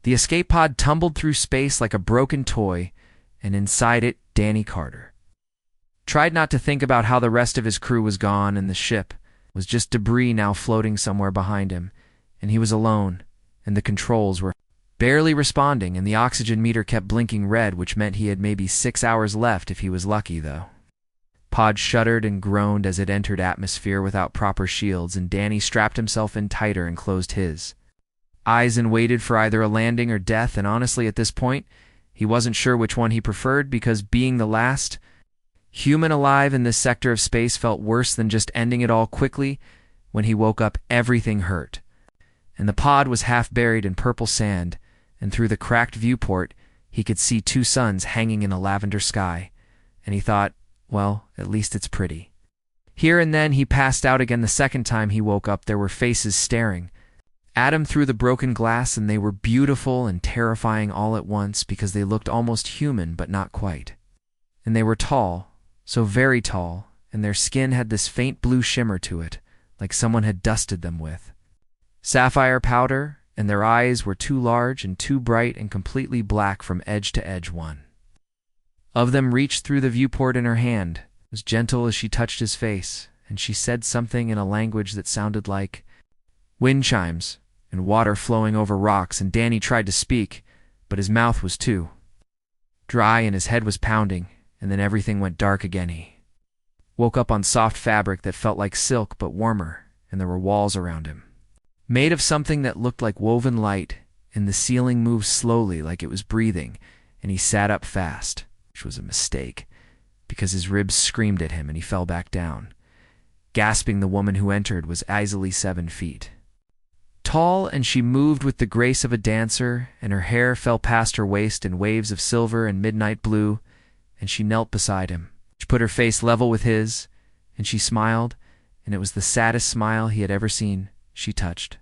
The escape pod tumbled through space like a broken toy, and inside it, Danny Carter tried not to think about how the rest of his crew was gone and the ship was just debris now floating somewhere behind him, and he was alone, and the controls were barely responding, and the oxygen meter kept blinking red, which meant he had maybe 6 hours left if he was lucky, though. Pod shuddered and groaned as it entered atmosphere without proper shields, and Danny strapped himself in tighter and closed his eyes and waited for either a landing or death, and honestly at this point, he wasn't sure which one he preferred, because being the last human alive in this sector of space felt worse than just ending it all quickly. When he woke up, everything hurt, and the pod was half buried in purple sand, and through the cracked viewport, he could see 2 suns hanging in a lavender sky, and he thought, well, at least it's pretty. Here and then he passed out again. The second time he woke up, there were faces staring at him through the broken glass, and they were beautiful and terrifying all at once because they looked almost human, but not quite. And they were tall, so very tall, and their skin had this faint blue shimmer to it, like someone had dusted them with sapphire powder, and their eyes were too large and too bright and completely black from edge to edge. One of them reached through the viewport in her hand, as gentle as she touched his face, and she said something in a language that sounded like wind chimes and water flowing over rocks, and Danny tried to speak, but his mouth was too dry and his head was pounding, and then everything went dark again. He woke up on soft fabric that felt like silk but warmer, and there were walls around him, made of something that looked like woven light, and the ceiling moved slowly like it was breathing, and he sat up fast, which was a mistake, because his ribs screamed at him and he fell back down. Gasping, the woman who entered was easily 7 feet tall, and she moved with the grace of a dancer, and her hair fell past her waist in waves of silver and midnight blue, and she knelt beside him. She put her face level with his, and she smiled, and it was the saddest smile he had ever seen. She touched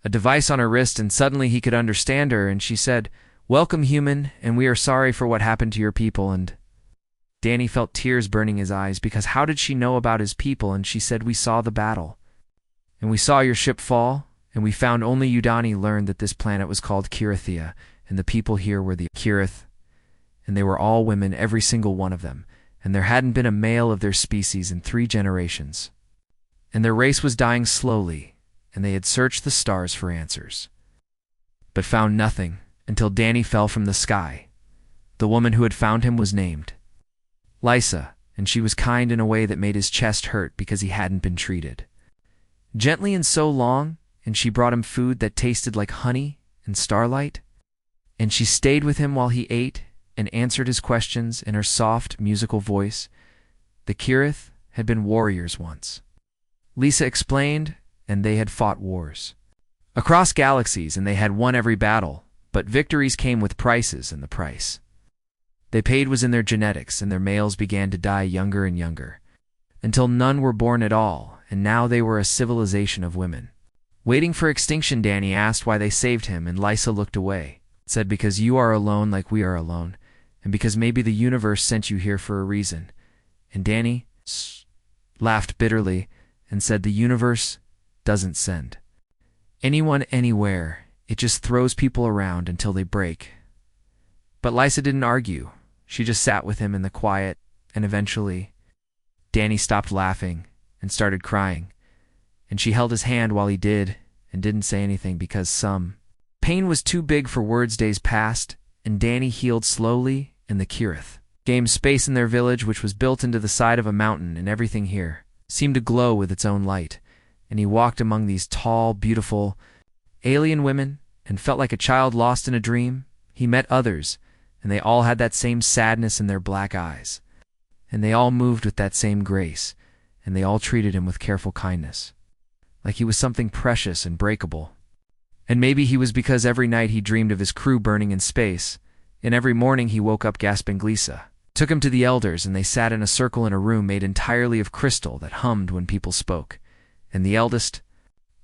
a device on her wrist, and suddenly he could understand her, and she said, "Welcome, human, and we are sorry for what happened to your people." And Danny felt tears burning his eyes, because how did she know about his people? And she said, "We saw the battle, and we saw your ship fall, and we found only Udani learned that this planet was called Kirithia, and the people here were the Kirith, and they were all women, every single one of them, and there hadn't been a male of their species in 3 generations. And their race was dying slowly, and they had searched the stars for answers, but found nothing until Danny fell from the sky. The woman who had found him was named Lysa, and she was kind in a way that made his chest hurt because he hadn't been treated gently in so long, and she brought him food that tasted like honey and starlight, and she stayed with him while he ate and answered his questions in her soft, musical voice. The Kirith had been warriors once, Lisa explained, and they had fought wars across galaxies, and they had won every battle, but victories came with prices, and the price they paid was in their genetics, and their males began to die younger and younger, until none were born at all, and now they were a civilization of women waiting for extinction. Danny asked why they saved him, and Lysa looked away, said, "Because you are alone like we are alone, and because maybe the universe sent you here for a reason." And Danny laughed bitterly and said, "The universe doesn't send anyone anywhere. It just throws people around until they break." But Lysa didn't argue. She just sat with him in the quiet, and eventually Danny stopped laughing and started crying, and she held his hand while he did and didn't say anything because some pain was too big for words. Days passed, and Danny healed slowly, and the Kirith gained space in their village, which was built into the side of a mountain, and everything here seemed to glow with its own light. And he walked among these tall, beautiful alien women and felt like a child lost in a dream. He met others, and they all had that same sadness in their black eyes, and they all moved with that same grace, and they all treated him with careful kindness, like he was something precious and breakable. And maybe he was, because every night he dreamed of his crew burning in space, and every morning he woke up gasping. Lisa took him to the elders, and they sat in a circle in a room made entirely of crystal that hummed when people spoke. And the eldest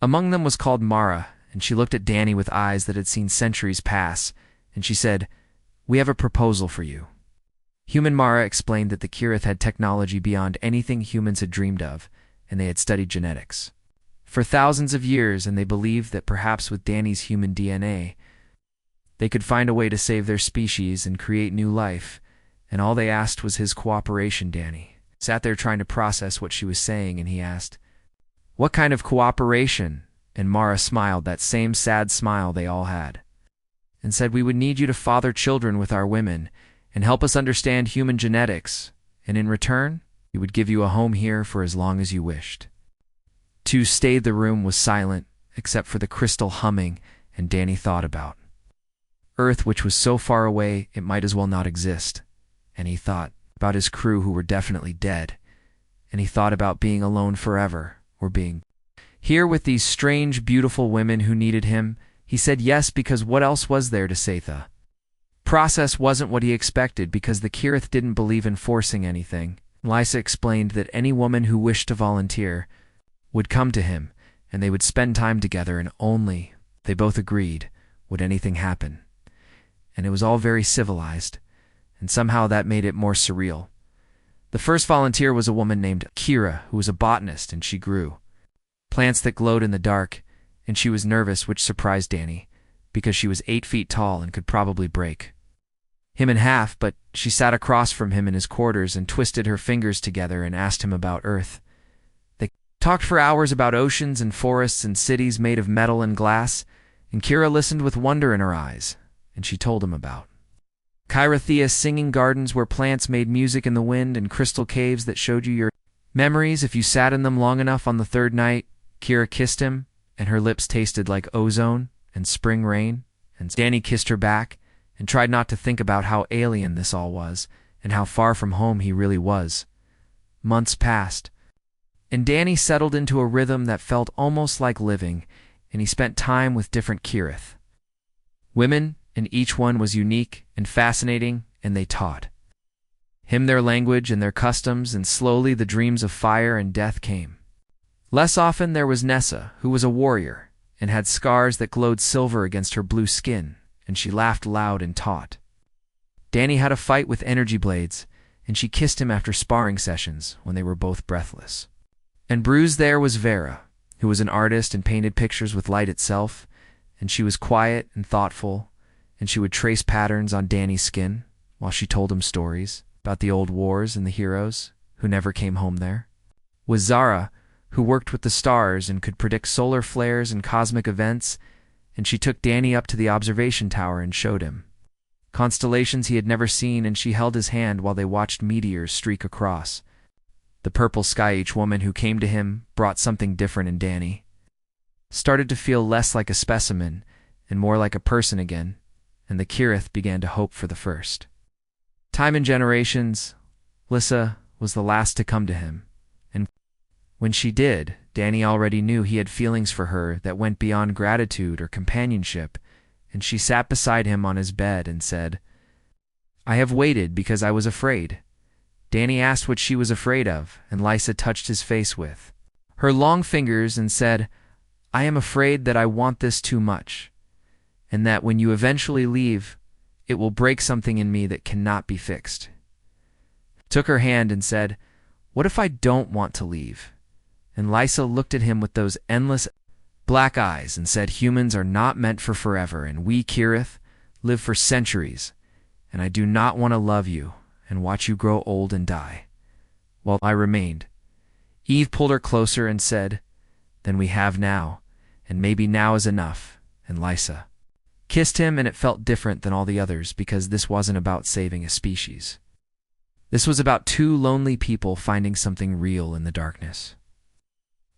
among them was called Mara, and she looked at Danny with eyes that had seen centuries pass, and she said, "We have a proposal for you." Human Mara explained that the Kirith had technology beyond anything humans had dreamed of, and they had studied genetics for thousands of years, and they believed that perhaps with Danny's human DNA, They could find a way to save their species and create new life, and all they asked was his cooperation. Danny sat there trying to process what she was saying, and he asked, "What kind of cooperation?" And Mara smiled, that same sad smile they all had, and said, "We would need you to father children with our women and help us understand human genetics, and in return, we would give you a home here for as long as you wished." To stay, the room was silent, except for the crystal humming, and Danny thought about Earth, which was so far away it might as well not exist. And he thought about his crew who were definitely dead. And he thought about being alone forever, or being here with these strange, beautiful women who needed him. He said yes because what else was there to say? The process wasn't what he expected because the Kirith didn't believe in forcing anything. Lysa explained that any woman who wished to volunteer would come to him, and they would spend time together, and only, they both agreed, would anything happen. And it was all very civilized, and somehow that made it more surreal. The first volunteer was a woman named Kira, who was a botanist, and she grew plants that glowed in the dark, and she was nervous, which surprised Danny, because she was 8 feet tall and could probably break him in half, but she sat across from him in his quarters and twisted her fingers together and asked him about Earth. They talked for hours about oceans and forests and cities made of metal and glass, and Kira listened with wonder in her eyes, and she told him about Kyrathea's singing gardens where plants made music in the wind, and crystal caves that showed you your memories if you sat in them long enough. On the third night, Kira kissed him, and her lips tasted like ozone and spring rain, and Danny kissed her back and tried not to think about how alien this all was and how far from home he really was. Months passed, and Danny settled into a rhythm that felt almost like living, and he spent time with different Kirith women, and each one was unique and fascinating, and they taught him their language and their customs, and slowly the dreams of fire and death came. Less often there was Nessa, who was a warrior, and had scars that glowed silver against her blue skin, and she laughed loud and taught. Danny had a fight with energy blades, and she kissed him after sparring sessions when they were both breathless. And bruised there was Vera, who was an artist and painted pictures with light itself, and she was quiet and thoughtful, and she would trace patterns on Danny's skin while she told him stories about the old wars and the heroes who never came home there. Was Zara, who worked with the stars and could predict solar flares and cosmic events, and she took Danny up to the observation tower and showed him constellations he had never seen, and she held his hand while they watched meteors streak across the purple sky. Each woman who came to him brought something different, and Danny started to feel less like a specimen and more like a person again, and the Kirith began to hope for the first time in generations. Lysa was the last to come to him, and when she did, Danny already knew he had feelings for her that went beyond gratitude or companionship, and she sat beside him on his bed and said, "I have waited because I was afraid." Danny asked what she was afraid of, and Lysa touched his face with her long fingers and said, "I am afraid that I want this too much, and that when you eventually leave, it will break something in me that cannot be fixed." Took her hand and said, "What if I don't want to leave?" And Lysa looked at him with those endless black eyes and said, "Humans are not meant for forever, and we Kirith live for centuries, and I do not want to love you and watch you grow old and die while I remained." Eve pulled her closer and said, "Then we have now, and maybe now is enough." And Lysa kissed him, and it felt different than all the others because this wasn't about saving a species. This was about two lonely people finding something real in the darkness.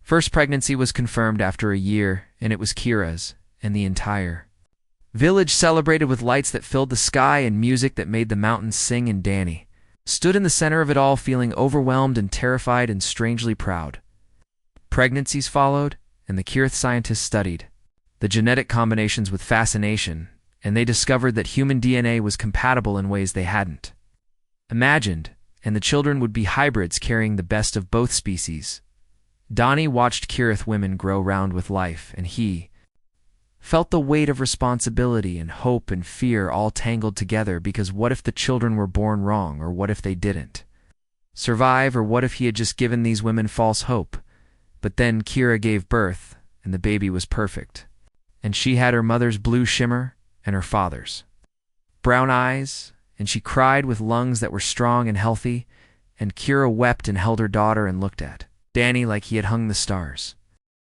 First pregnancy was confirmed after a year, and it was Kira's, and the entire village celebrated with lights that filled the sky and music that made the mountains sing, and Danny stood in the center of it all, feeling overwhelmed and terrified and strangely proud. Pregnancies followed, and the Kirith scientists studied the genetic combinations with fascination, and they discovered that human DNA was compatible in ways they hadn't imagined, and the children would be hybrids carrying the best of both species. Donnie watched Kirith women grow round with life, and he felt the weight of responsibility and hope and fear all tangled together, because what if the children were born wrong, or what if they didn't survive, or what if he had just given these women false hope? But then Kira gave birth, and the baby was perfect, and she had her mother's blue shimmer and her father's brown eyes, and she cried with lungs that were strong and healthy, and Kira wept and held her daughter and looked at Danny like he had hung the stars.